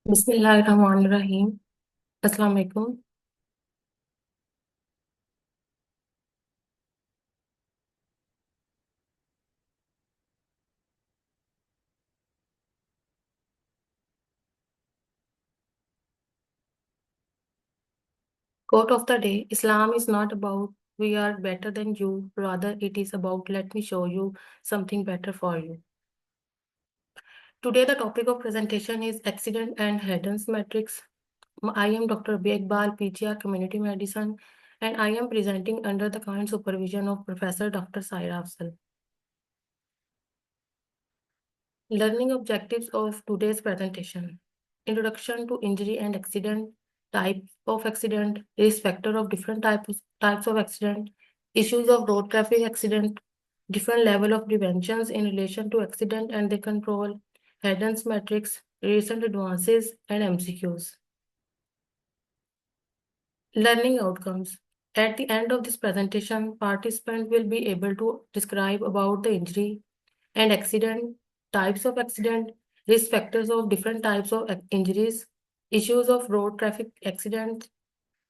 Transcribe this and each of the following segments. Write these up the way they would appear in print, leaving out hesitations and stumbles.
बिस्मिल्लाहिर्रहमानिर्रहीम। अस्सलाम वालेकुम। Quote of the day: Islam is not about we are better than you, rather it is about let me show you something better for you. Today the topic of presentation is accident and Haydn's matrix. I am Dr. Abhi Iqbal, PGR Community Medicine, and I am presenting under the kind supervision of Professor Dr. Saira Afzal. Learning objectives of today's presentation: introduction to injury and accident, type of accident, risk factor of different types of accident, issues of road traffic accident, different level of preventions in relation to accident and their control, Haydn's matrix, recent advances, and MCQs. Learning outcomes. At the end of this presentation, participants will be able to describe about the injury and accident, types of accident, risk factors of different types of injuries, issues of road traffic accidents,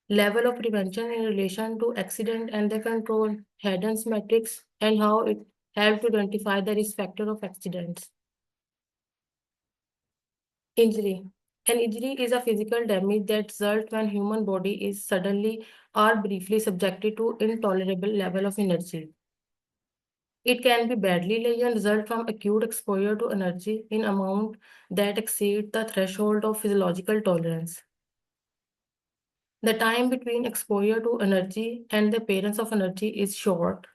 level of prevention in relation to accident and the control, Haydn's matrix, and how it helps to identify the risk factor of accidents. Injury. An injury is a physical damage that results when human body is suddenly or briefly subjected to intolerable level of energy. It can be badly lesion result from acute exposure to energy in amount that exceed the threshold of physiological tolerance. The time between exposure to energy and the appearance of energy is short,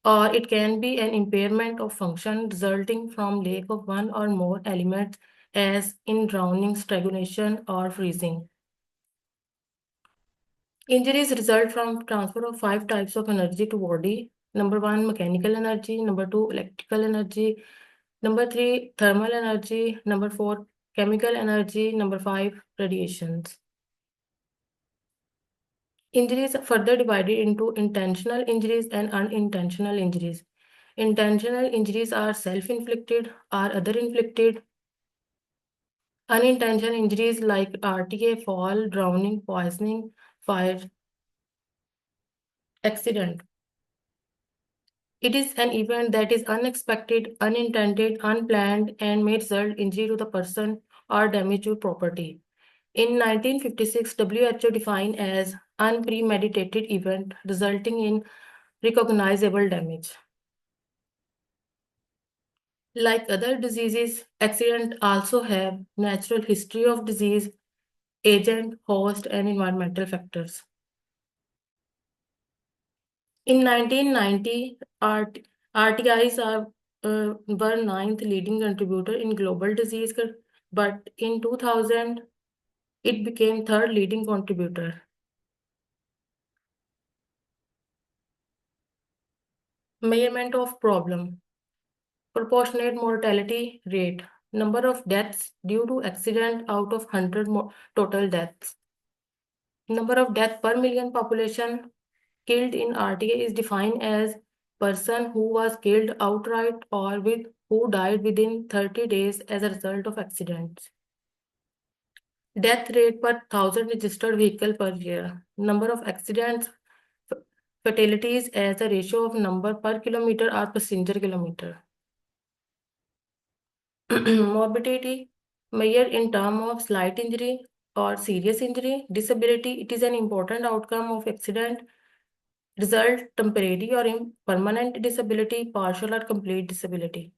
or it can be an impairment of function resulting from lack of one or more elements as in drowning, strangulation, or freezing. Injuries result from transfer of 5 types of energy to body. Number 1, mechanical energy. Number 2, electrical energy. Number 3, thermal energy. Number 4, chemical energy. Number 5, radiations. Injuries are further divided into intentional injuries and unintentional injuries. Intentional injuries are self-inflicted or other-inflicted. Unintentional injuries like RTA, fall, drowning, poisoning, fire, accident. It is an event that is unexpected, unintended, unplanned, and may result injury to the person or damage to property. In 1956, WHO defined as unpremeditated event resulting in recognizable damage. Like other diseases, accidents also have natural history of disease, agent, host, and environmental factors. In 1990, RTIs were ninth leading contributor in global disease, but in 2000, it became third leading contributor. Measurement of problem. Proportionate mortality rate. Number of deaths due to accident out of 100 total deaths. Number of death per million population killed in RTA is defined as person who was killed outright or with who died within 30 days as a result of accidents. Death rate per 1,000 registered vehicle per year. Number of accidents, fatalities as a ratio of number per kilometer or passenger kilometer. Morbidity measured in terms of slight injury or serious injury. Disability, it is an important outcome of accident. Result, temporary or permanent disability, partial or complete disability.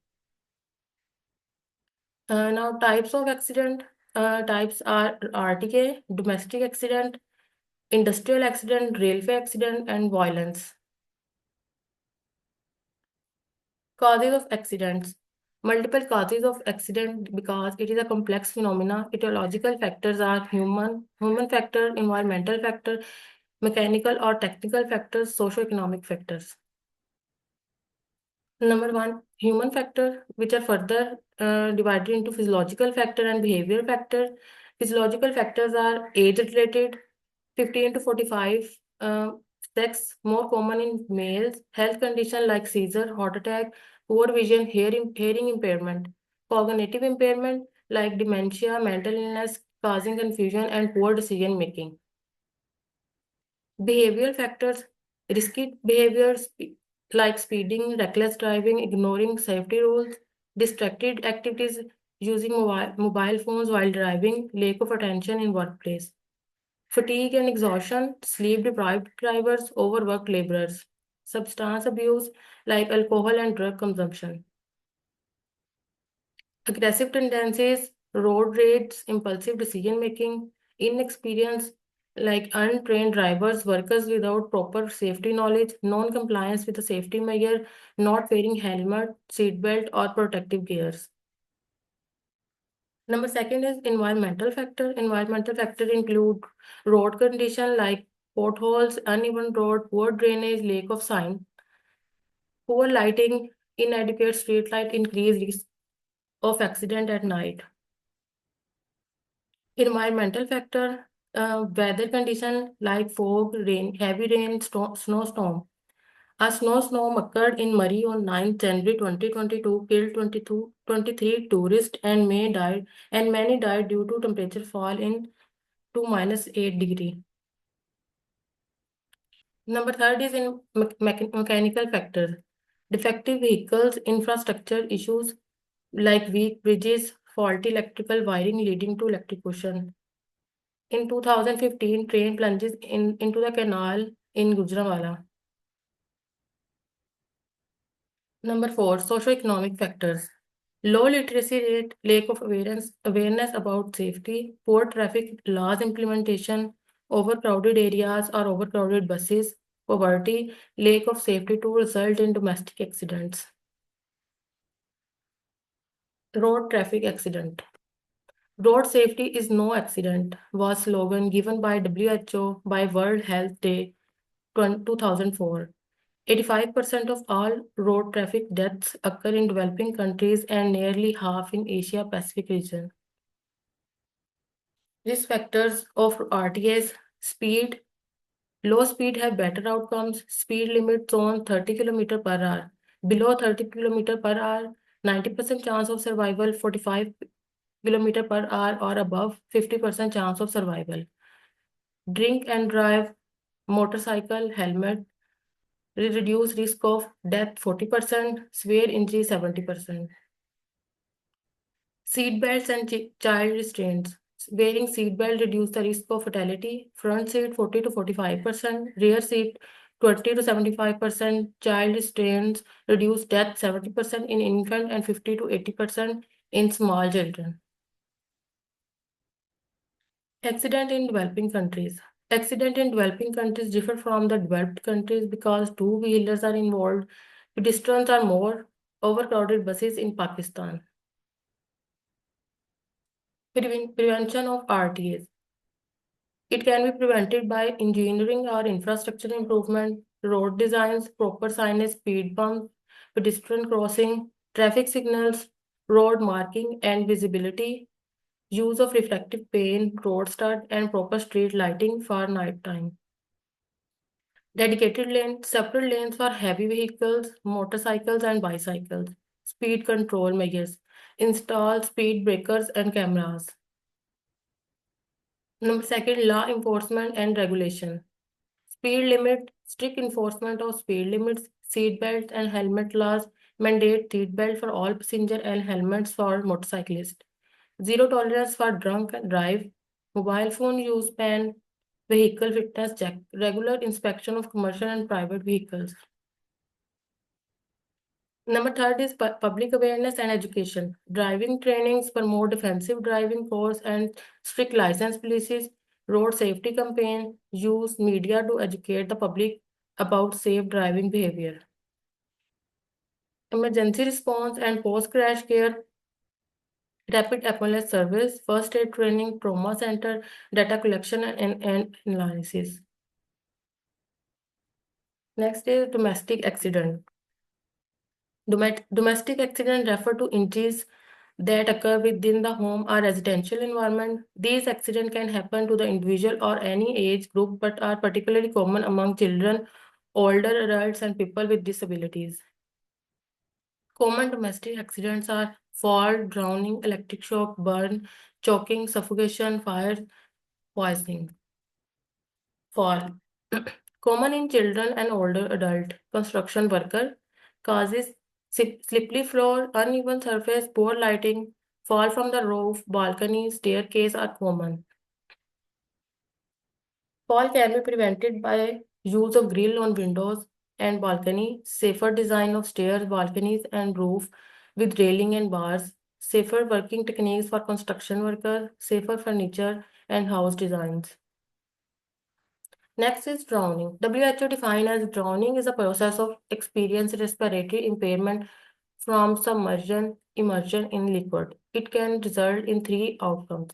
Now types of accident. Types are RTA, domestic accident, industrial accident, railway accident, and violence. Causes of accidents. Multiple causes of accident because it is a complex phenomena. Etiological factors are human factor, environmental factor, mechanical or technical factors, socioeconomic factors. Number 1, human factor, which are further divided into physiological factor and behavioral factor. Physiological factors are age-related, 15 to 45, sex, more common in males, health condition like seizure, heart attack, poor vision, hearing impairment, cognitive impairment, like dementia, mental illness, causing confusion and poor decision making. Behavioral factors, risky behaviors like speeding, reckless driving, ignoring safety rules, distracted activities, using mobile phones while driving, lack of attention in workplace. Fatigue and exhaustion, sleep deprived drivers, overworked laborers. Substance abuse like alcohol and drug consumption. Aggressive tendencies, road rage, impulsive decision making, inexperience like untrained drivers, workers without proper safety knowledge, non compliance with the safety measure, not wearing helmet, seatbelt, or protective gears. Number second is environmental factor. Environmental factor include road condition like potholes, uneven road, poor drainage, lack of sign, poor lighting, inadequate street light, increased risk of accident at night. Environmental factor, weather condition like fog, rain, heavy rain, snowstorm. A snowstorm occurred in Murray on 9th January 2022, killed 23 tourists and many died due to temperature fall in to -8 degree. Number third is in mechanical factors. Defective vehicles, infrastructure issues like weak bridges, faulty electrical wiring leading to electrocution. In 2015, train plunges into the canal in Gujranwala. Number four, socioeconomic factors. Low literacy rate, lack of awareness about safety, poor traffic laws implementation, overcrowded areas or overcrowded buses, poverty, lack of safety to result in domestic accidents. Road traffic accident. Road safety is no accident was slogan given by WHO by World Health Day 2004. 85% of all road traffic deaths occur in developing countries and nearly half in Asia Pacific region. Risk factors of RTS: speed. Low speed have better outcomes. Speed limit zone 30 km per hour. Below 30 km per hour, 90% chance of survival, 45 km per hour or above, 50% chance of survival. Drink and drive, motorcycle, helmet, reduce risk of death 40%, severe injury 70%. Seat belts and child restraints. Wearing seat belt reduce the risk of fatality. Front seat 40 to 45%, rear seat 20 to 75%. Child restraints reduce death 70% in infant and 50 to 80% in small children. Accident in developing countries. Accident in developing countries differ from the developed countries because two-wheelers are involved. Pedestrians are more. Overcrowded buses in Pakistan. Prevention of RTAs. It can be prevented by engineering or infrastructure improvement, road designs, proper signage, speed bumps, pedestrian crossing, traffic signals, road marking and visibility, use of reflective paint, road stud, and proper street lighting for nighttime. Dedicated lanes, separate lanes for heavy vehicles, motorcycles, and bicycles. Speed control measures. Install speed breakers and cameras. Number second, law enforcement and regulation. Speed limit, strict enforcement of speed limits, seat belts and helmet laws, mandate seat belt for all passenger and helmets for motorcyclists. Zero tolerance for drunk and drive, mobile phone use ban, vehicle fitness check, regular inspection of commercial and private vehicles. Number third is public awareness and education. Driving trainings for more defensive driving course and strict license policies, road safety campaign, use media to educate the public about safe driving behavior. Emergency response and post-crash care, rapid ambulance service, first aid training, trauma center, data collection and analysis. Next is domestic accident. Domestic accident refer to injuries that occur within the home or residential environment. These accidents can happen to the individual or any age group, but are particularly common among children, older adults, and people with disabilities. Common domestic accidents are fall, drowning, electric shock, burn, choking, suffocation, fire, poisoning. Fall. Common in children and older adult. Construction worker causes slippery floor, uneven surface, poor lighting, fall from the roof, balcony, staircase are common. Fall can be prevented by use of grill on windows and balcony, safer design of stairs, balconies, and roof with railing and bars, safer working techniques for construction worker, safer furniture and house designs. Next is drowning. WHO defines as drowning is a process of experiencing respiratory impairment from submersion, immersion in liquid. It can result in three outcomes.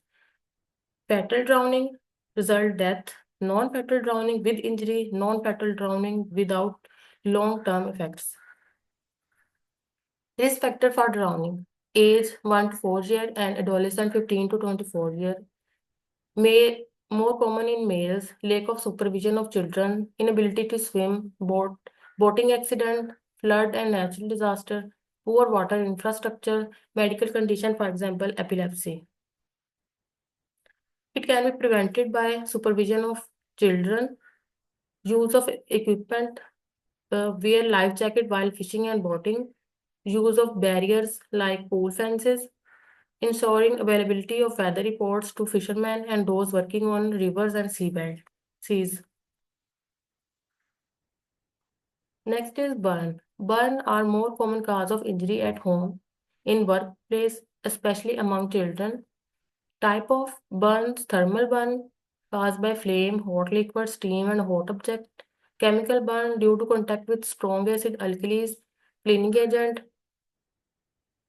Fatal drowning, result death, non-fatal drowning with injury, non-fatal drowning without long-term effects. Risk factor for drowning, age 1 to 4 year and adolescent 15 to 24 year. May more common in males, lack of supervision of children, inability to swim, boating accident, flood and natural disaster, poor water infrastructure, medical condition, for example, epilepsy. It can be prevented by supervision of children, use of equipment, wear life jacket while fishing and boating, use of barriers like pool fences, ensuring availability of weather reports to fishermen and those working on rivers and seas. Next is burn. Burn are more common cause of injury at home, in workplace, especially among children. Type of burns, thermal burn caused by flame, hot liquid, steam, and hot object. Chemical burn due to contact with strong acid alkalis, cleaning agent.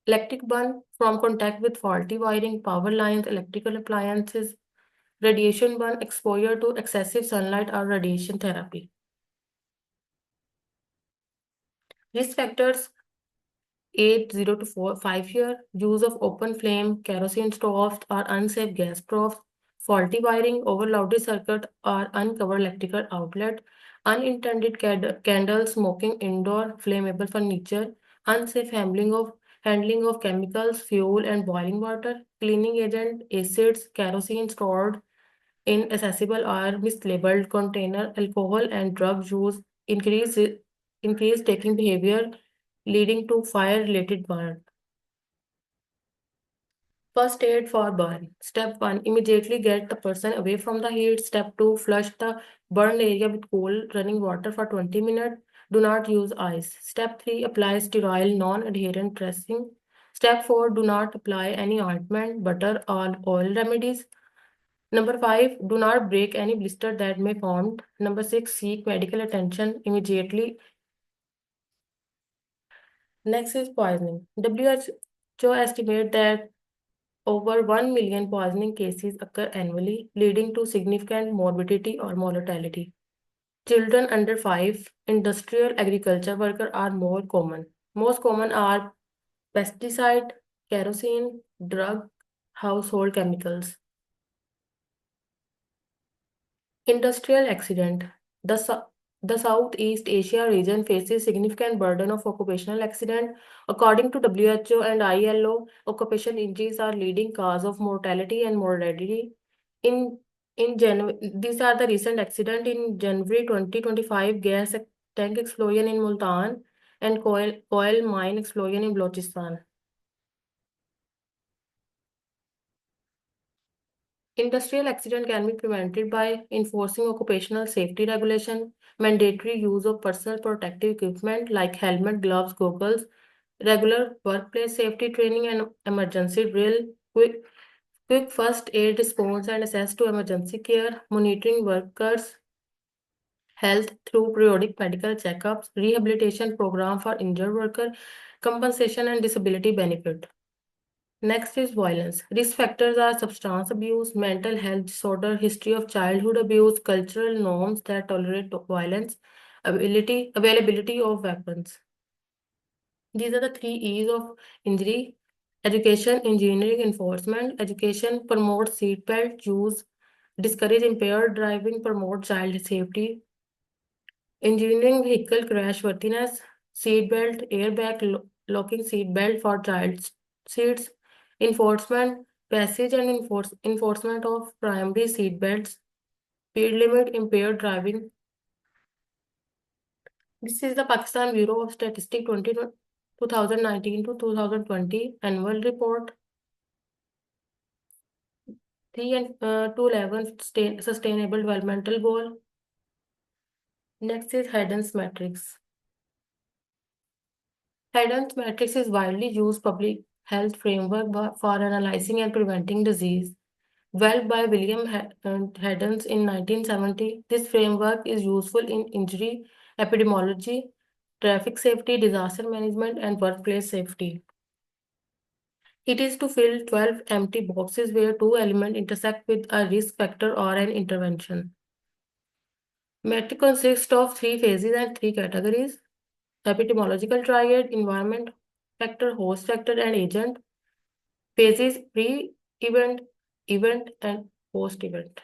Electric burn from contact with faulty wiring, power lines, electrical appliances. Radiation burn exposure to excessive sunlight or radiation therapy. Risk factors age 0 to 5 year, use of open flame, kerosene stoves or unsafe gas stoves, faulty wiring, overloaded circuit or uncovered electrical outlet, unintended candle smoking, indoor flammable furniture, unsafe handling of chemicals, fuel and boiling water, cleaning agent, acids, kerosene stored in accessible or mislabeled container, alcohol and drug use, increase increased taking behavior leading to fire-related burn. First aid for burn. Step 1, immediately get the person away from the heat. Step 2, flush the burned area with cool running water for 20 minutes. Do not use ice. Step 3, apply sterile non-adherent dressing. Step 4, do not apply any ointment, butter, or oil remedies. Number 5, do not break any blister that may form. Number 6, seek medical attention immediately. Next is poisoning. WHO estimate that over 1 million poisoning cases occur annually, leading to significant morbidity or mortality. Children under 5, industrial agriculture workers are more common. Most common are pesticide, kerosene, drug, household chemicals. Industrial accident. The, Sou- the Southeast Asia region faces significant burden of occupational accident. According to WHO and ILO, occupational injuries are leading cause of mortality and morbidity. In these are the recent accident in January 2025, tank explosion in Multan and coal mine explosion in Balochistan. Industrial accident can be prevented by enforcing occupational safety regulation, mandatory use of personal protective equipment like helmet, gloves, goggles, regular workplace safety training and emergency drill, quick first aid response and access to emergency care, monitoring workers' health through periodic medical checkups, rehabilitation program for injured worker, compensation and disability benefit. Next is violence. Risk factors are substance abuse, mental health disorder, history of childhood abuse, cultural norms that tolerate violence, availability of weapons. These are the three E's of injury. Education, engineering, enforcement. Education promotes seatbelt use, discourage impaired driving, promote child safety. Engineering, vehicle crash worthiness, seatbelt, airbag, locking seat belt for child seats, enforcement, passage and enforcement of primary seat belts, speed limit, impaired driving. This is the Pakistan Bureau of Statistics 2019 to 2020 annual report. 3 and 211 Sustainable Developmental Goal. Next is Haydn's matrix. Haydn's matrix is widely used public health framework for analyzing and preventing disease. Developed by William Haydn in 1970, this framework is useful in injury epidemiology, traffic safety, disaster management, and workplace safety. It is to fill 12 empty boxes where two elements intersect with a risk factor or an intervention. Matrix consists of three phases and three categories: epidemiological triad, environment factor, host factor, and agent. Phases: pre-event, event, and post-event.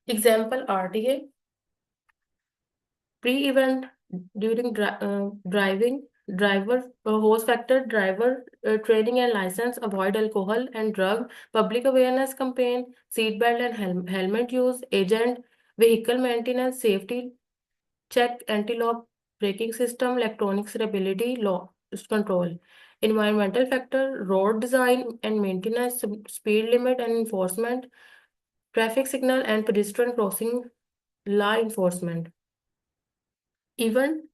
Example: RTA. Pre-event, during driving, driver host factor, driver training and license, avoid alcohol and drug, public awareness campaign, seatbelt and helmet use, agent, vehicle maintenance, safety check, anti-lock braking system, electronic stability, law control. Environmental factor, road design and maintenance, speed limit and enforcement, traffic signal and pedestrian crossing, law enforcement. Even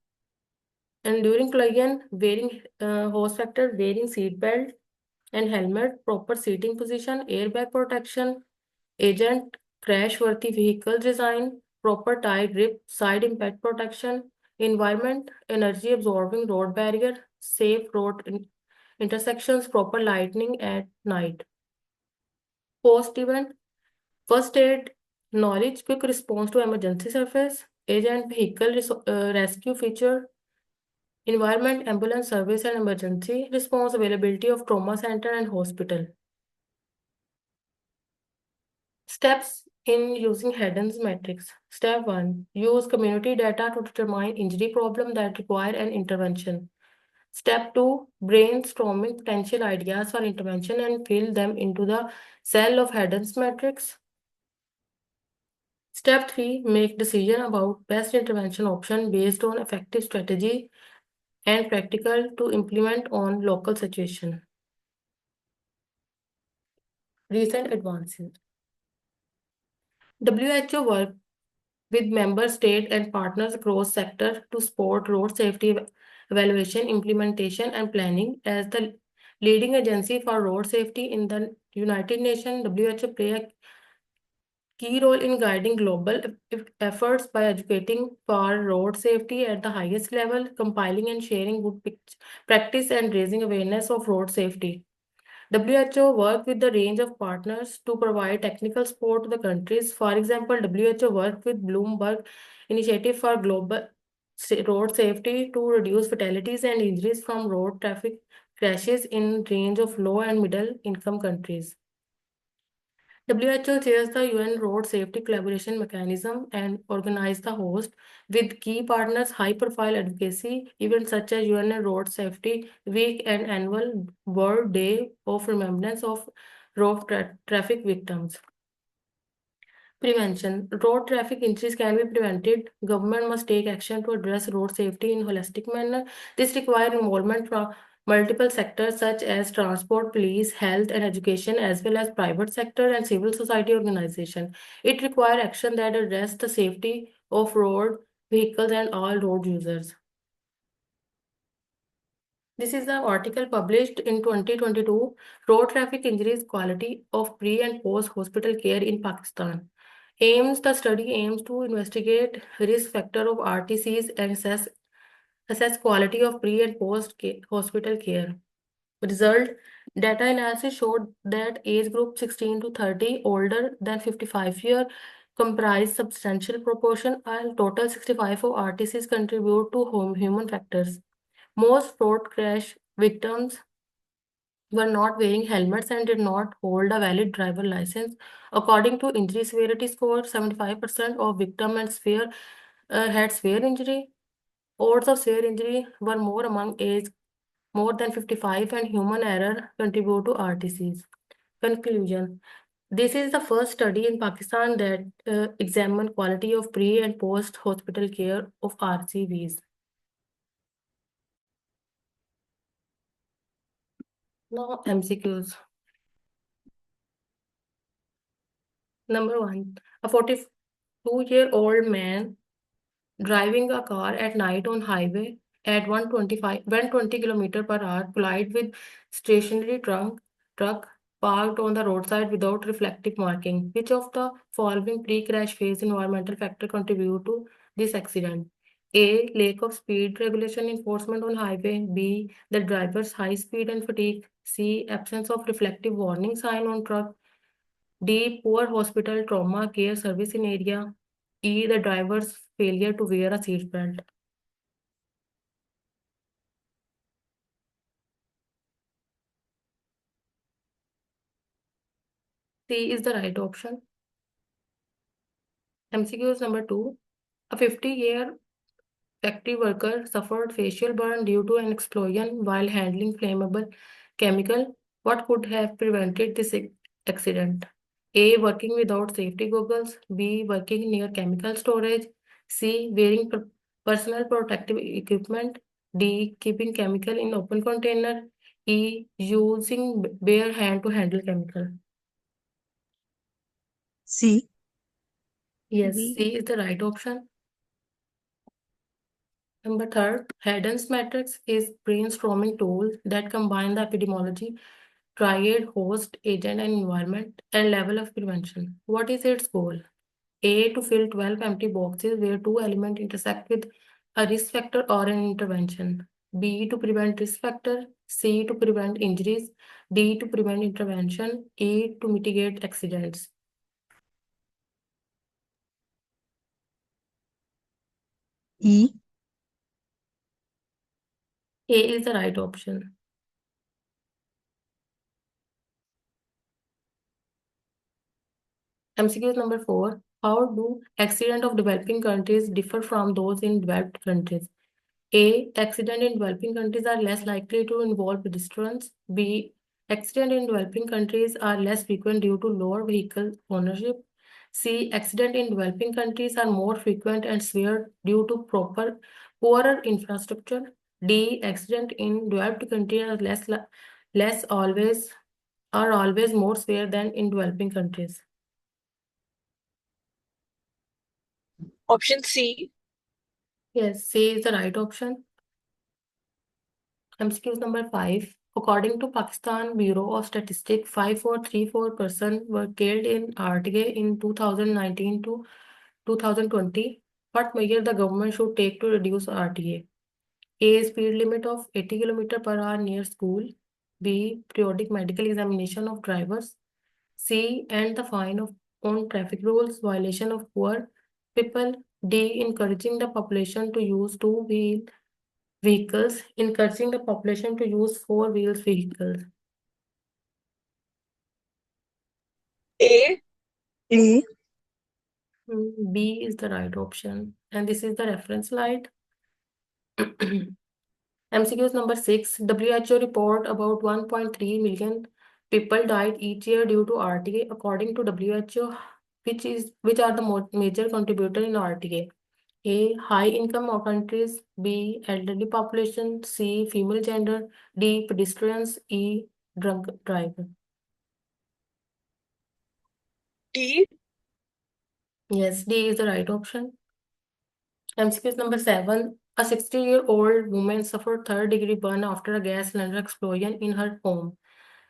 and during collision, wearing host factor, wearing seat belt and helmet, proper seating position, airbag protection, agent, crash-worthy vehicle design, proper tie grip, side impact protection, environment, energy absorbing road barrier, safe road intersections, proper lighting at night. Post-event, first aid, knowledge, quick response to emergency surface, agent, vehicle rescue feature, environment, ambulance service and emergency response, availability of trauma center and hospital. Steps in using Haydn's matrix. Step 1. Use community data to determine injury problem that require an intervention. Step 2. Brainstorming potential ideas for intervention and fill them into the cell of Haydn's matrix. Step 3. Make decision about best intervention option based on effective strategy and practical to implement on local situation. Recent advances. WHO work with member state and partners across sector to support road safety evaluation, implementation, and planning. As the leading agency for road safety in the United Nations, WHO play a key role in guiding global efforts by educating for road safety at the highest level, compiling and sharing good practice, and raising awareness of road safety. WHO work with the range of partners to provide technical support to the countries. For example, WHO work with Bloomberg Initiative for Global Road Safety to reduce fatalities and injuries from road traffic crashes in range of low and middle income countries. WHO chairs the UN Road Safety Collaboration Mechanism and organizes the host with key partners high-profile advocacy events such as UN Road Safety Week and annual World Day of Remembrance of Road Traffic Victims. Prevention. Road traffic injuries can be prevented. Government must take action to address road safety in a holistic manner. This requires involvement from multiple sectors such as transport, police, health, and education, as well as private sector and civil society organization. It requires action that address the safety of road vehicles and all road users. This is the article published in 2022, Road Traffic Injuries Quality of Pre and Post Hospital Care in Pakistan. The study aims to investigate risk factor of RTCs and assess quality of pre and post hospital care. Result: data analysis showed that age group 16 to 30, older than 55 year, comprise substantial proportion, while total 65 of RTCs contribute to human factors. Most road crash victims were not wearing helmets and did not hold a valid driver license. According to injury severity score, 75% of victims had severe injury. Odds of severe injury were more among age more than 55 and human error contribute to RTCs. Conclusion. This is the first study in Pakistan that examined quality of pre and post hospital care of RCVs. Now MCQs. Number 1. A 42-year-old man driving a car at night on highway at 120 km per hour collided with stationary truck parked on the roadside without reflective marking. Which of the following pre-crash phase environmental factor contribute to this accident? A. Lack of speed regulation enforcement on highway. B. The driver's high speed and fatigue. C. Absence of reflective warning sign on truck. D. Poor hospital trauma care service in area. E. The driver's failure to wear a seatbelt. C is the right option. MCQs number 2. A 50-year factory worker suffered facial burn due to an explosion while handling flammable chemical. What could have prevented this accident? A. Working without safety goggles. B. Working near chemical storage. C. Wearing personal protective equipment. D. Keeping chemical in open container. E. Using bare hand to handle chemical. C. Yes, B. C is the right option. Number third, Haddon's matrix is brainstorming tool that combine the epidemiology, triad, host, agent, and environment, and level of prevention. What is its goal? A, to fill 12 empty boxes where two elements intersect with a risk factor or an intervention. B, to prevent risk factor. C, to prevent injuries. D, to prevent intervention. E, to mitigate accidents. E. A is the right option. MCQ number 4. How do accident of developing countries differ from those in developed countries? A. Accident in developing countries are less likely to involve pedestrians. B. Accident in developing countries are less frequent due to lower vehicle ownership. C. Accident in developing countries are more frequent and severe due to poorer infrastructure. D. Accident in developed countries are less always are always more severe than in developing countries. Option C. Yes, C is the right option. MCQ number 5. According to Pakistan Bureau of Statistics, 5434 persons were killed in RTA in 2019 to 2020. What measure the government should take to reduce RTA? A. Speed limit of 80 km per hour near school. B. Periodic medical examination of drivers. C. And the fine of on traffic rules, violation of poor people. D. Encouraging the population to use two-wheel vehicles, encouraging the population to use four-wheeled vehicles. A. A. B is the right option. And this is the reference slide. MCQs number 6. WHO report about 1.3 million people died each year due to RTA. According to WHO, which are the major contributor in RTA? A. High income countries. B. Elderly population. C. Female gender. D. Pedestrians. E. Drunk driver. D. Yes, D is the right option. MCQ number 7. A 60-year-old woman suffered third-degree burn after a gas cylinder explosion in her home.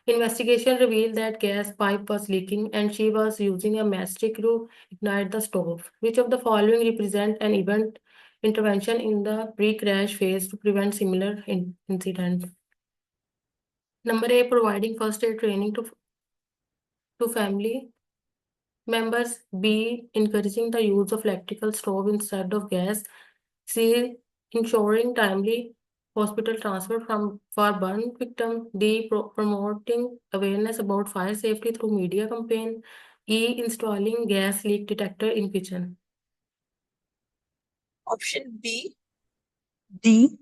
Investigation revealed that gas pipe was leaking and she was using a matchstick to ignite the stove. Which of the following represent an event intervention in the pre-crash phase to prevent similar incident? Number A, providing first aid training to family members. B, encouraging the use of electrical stove instead of gas. C, ensuring timely hospital transfer for burn victim. D, promoting awareness about fire safety through media campaign. E, installing gas leak detector in kitchen. Option B. D.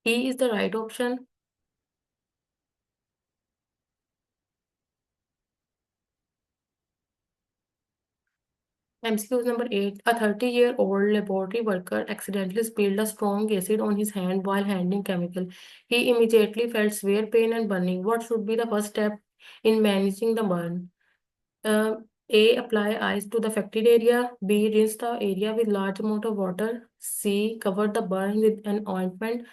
E is the right option. MCQ number 8. A 30-year-old laboratory worker accidentally spilled a strong acid on his hand while handling chemical. He immediately felt severe pain and burning. What should be the first step in managing the burn? A. Apply ice to the affected area. B. Rinse the area with large amount of water. C. Cover the burn with an ointment.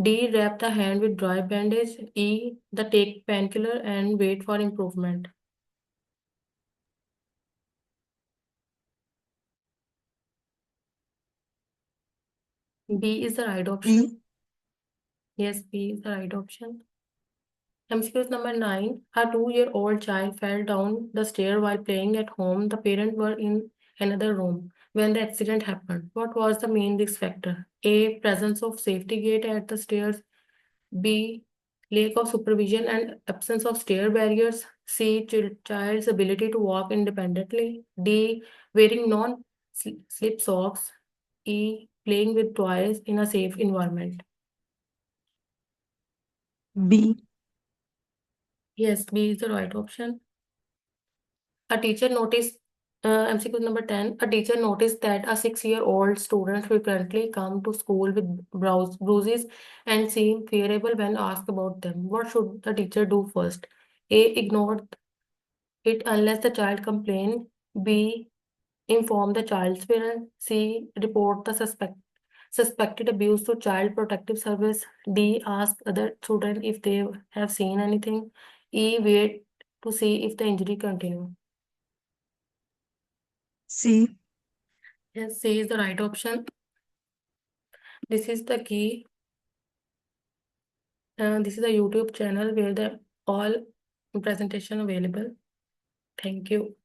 D. Wrap the hand with dry bandage. E. The take painkiller and wait for improvement. B is the right option. Yes, B is the right option. MCQ number 9. A 2-year-old child fell down the stair while playing at home. The parents were in another room when the accident happened. What was the main risk factor? A. Presence of safety gate at the stairs. B. Lack of supervision and absence of stair barriers. C. Child's ability to walk independently. D. Wearing non-slip socks. E. Playing with toys in a safe environment. B. Yes, B is the right option. A teacher noticed, MCQ number 10, a teacher noticed that a 6-year-old student frequently come to school with bruises and seem fearable when asked about them. What should the teacher do first? A. Ignore it unless the child complains. B. Inform the child's parent. C. Report the suspected abuse to Child Protective Service. D. Ask other children if they have seen anything. E. Wait to see if the injury continue. C. Yes, C is the right option. This is the key. This is a YouTube channel where the all presentation available. Thank you.